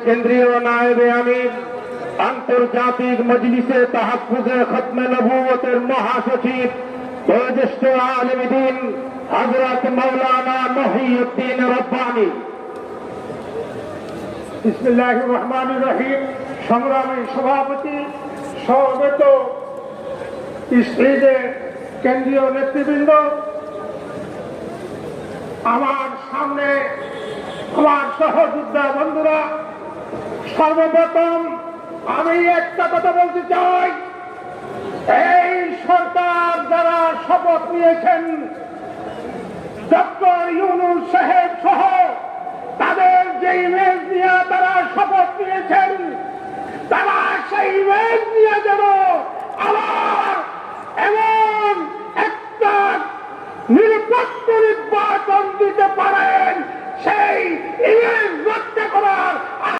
কেন্দ্রীয় নায়েবে আমির আন্তর্জাতিক মজলিসে তাহাফুজে খতমে নবুয়তের মহাসচিব বয়োজ্যেষ্ঠ আলেম দ্বীন হযরত মাওলানা মহিউদ্দিন রব্বানী। বিসমিল্লাহির রহমানির রহিম। সংগ্রামী সভাপতি, সমবেত স্ত্রীদের কেন্দ্রীয় নেতৃবৃন্দ, আমার সামনে আমার সহযোদ্ধা বন্ধুরা, সর্বপ্রথম আমি একটা কথা বলতে চাই। এই সরকার যারা শপথ নিয়েছেন, ডক্টর ইউনূস সাহেব সহ তাদের যে ইমেজ নিয়ে তারা